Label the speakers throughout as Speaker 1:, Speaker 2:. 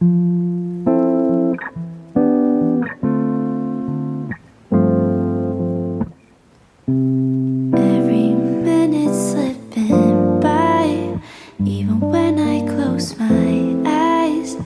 Speaker 1: Every minute slipping by, even when I close my eyes,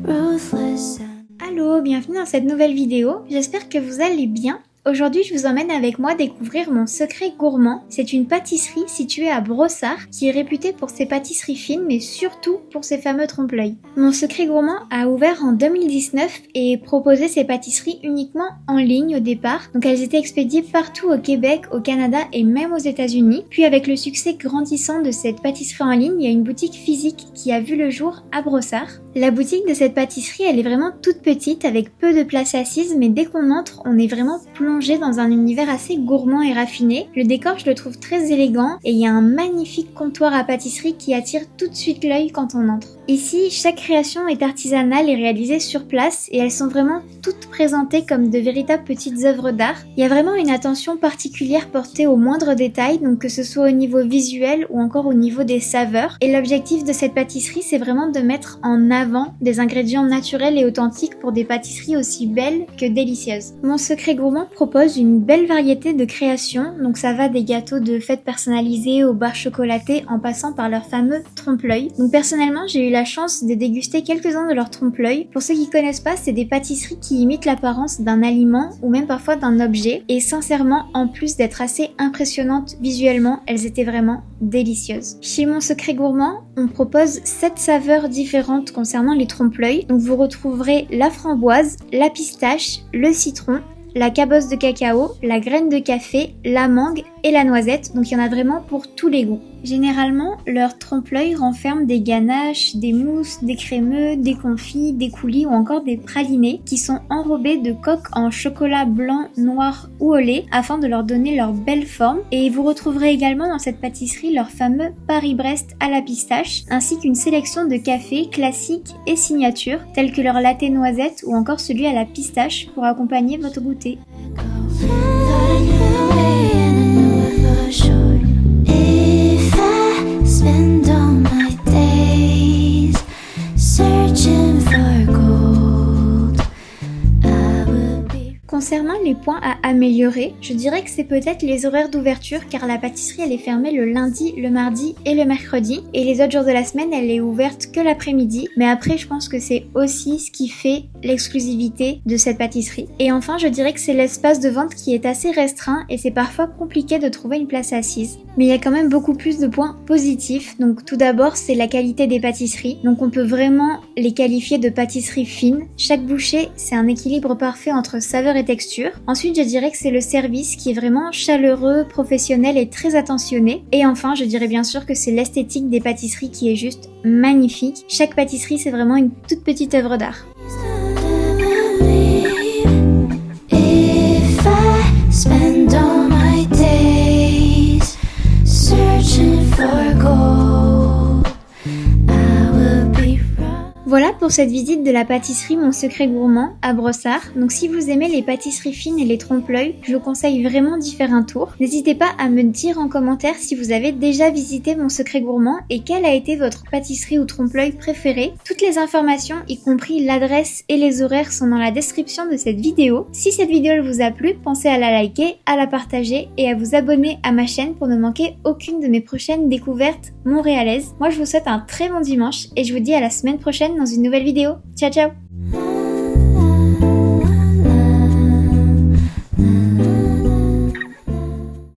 Speaker 1: ruthless. Allô, bienvenue dans cette nouvelle vidéo, j'espère que vous allez bien. Aujourd'hui, je vous emmène avec moi découvrir mon secret gourmand. C'est une pâtisserie située à Brossard qui est réputée pour ses pâtisseries fines mais surtout pour ses fameux trompe-l'œil. Mon secret gourmand a ouvert en 2019 et proposait ses pâtisseries uniquement en ligne au départ. Donc elles étaient expédiées partout au Québec, au Canada et même aux États-Unis. Puis avec le succès grandissant de cette pâtisserie en ligne, il y a une boutique physique qui a vu le jour à Brossard. La boutique de cette pâtisserie, elle est vraiment toute petite avec peu de place assise, mais dès qu'on entre, on est vraiment plongé dans un univers assez gourmand et raffiné. Le décor, je le trouve très élégant et il y a un magnifique comptoir à pâtisserie qui attire tout de suite l'œil quand on entre. Ici, chaque création est artisanale et réalisée sur place et elles sont vraiment toutes présentées comme de véritables petites œuvres d'art. Il y a vraiment une attention particulière portée aux moindres détails, donc que ce soit au niveau visuel ou encore au niveau des saveurs. Et l'objectif de cette pâtisserie, c'est vraiment de mettre en avant des ingrédients naturels et authentiques pour des pâtisseries aussi belles que délicieuses. Mon secret gourmand propose une belle variété de créations, donc ça va des gâteaux de fête personnalisés aux barres chocolatées en passant par leur fameux trompe-l'œil. Donc personnellement, j'ai eu la chance de déguster quelques-uns de leurs trompe-l'œil. Pour ceux qui connaissent pas, c'est des pâtisseries qui imitent l'apparence d'un aliment ou même parfois d'un objet. Et sincèrement, en plus d'être assez impressionnantes visuellement, elles étaient vraiment délicieuses. Chez Mon Secret Gourmand, on propose 7 saveurs différentes concernant les trompe-l'œil. Donc vous retrouverez la framboise, la pistache, le citron, la cabosse de cacao, la graine de café, la mangue et la noisette, donc il y en a vraiment pour tous les goûts. Généralement, leur trompe-l'œil renferme des ganaches, des mousses, des crémeux, des confits, des coulis ou encore des pralinés qui sont enrobés de coques en chocolat blanc, noir ou au lait afin de leur donner leur belle forme. Et vous retrouverez également dans cette pâtisserie leur fameux Paris-Brest à la pistache ainsi qu'une sélection de cafés classiques et signatures tels que leur latte noisette ou encore celui à la pistache pour accompagner votre goûter. Concernant les points à améliorer, je dirais que c'est peut-être les horaires d'ouverture car la pâtisserie elle est fermée le lundi, le mardi et le mercredi et les autres jours de la semaine elle est ouverte que l'après-midi, mais après je pense que c'est aussi ce qui fait l'exclusivité de cette pâtisserie. Et enfin je dirais que c'est l'espace de vente qui est assez restreint et c'est parfois compliqué de trouver une place assise. Mais il y a quand même beaucoup plus de points positifs, donc tout d'abord c'est la qualité des pâtisseries, donc on peut vraiment les qualifier de pâtisseries fines. Chaque bouchée c'est un équilibre parfait entre saveur et texture. Ensuite, je dirais que c'est le service qui est vraiment chaleureux, professionnel et très attentionné. Et enfin, je dirais bien sûr que c'est l'esthétique des pâtisseries qui est juste magnifique. Chaque pâtisserie, c'est vraiment une toute petite œuvre d'art. Voilà pour cette visite de la pâtisserie Mon Secret Gourmand à Brossard. Donc si vous aimez les pâtisseries fines et les trompe-l'œil, je vous conseille vraiment d'y faire un tour. N'hésitez pas à me dire en commentaire si vous avez déjà visité Mon Secret Gourmand et quelle a été votre pâtisserie ou trompe-l'œil préférée. Toutes les informations, y compris l'adresse et les horaires, sont dans la description de cette vidéo. Si cette vidéo vous a plu, pensez à la liker, à la partager et à vous abonner à ma chaîne pour ne manquer aucune de mes prochaines découvertes montréalaises. Moi je vous souhaite un très bon dimanche et je vous dis à la semaine prochaine dans une nouvelle vidéo. Ciao ciao!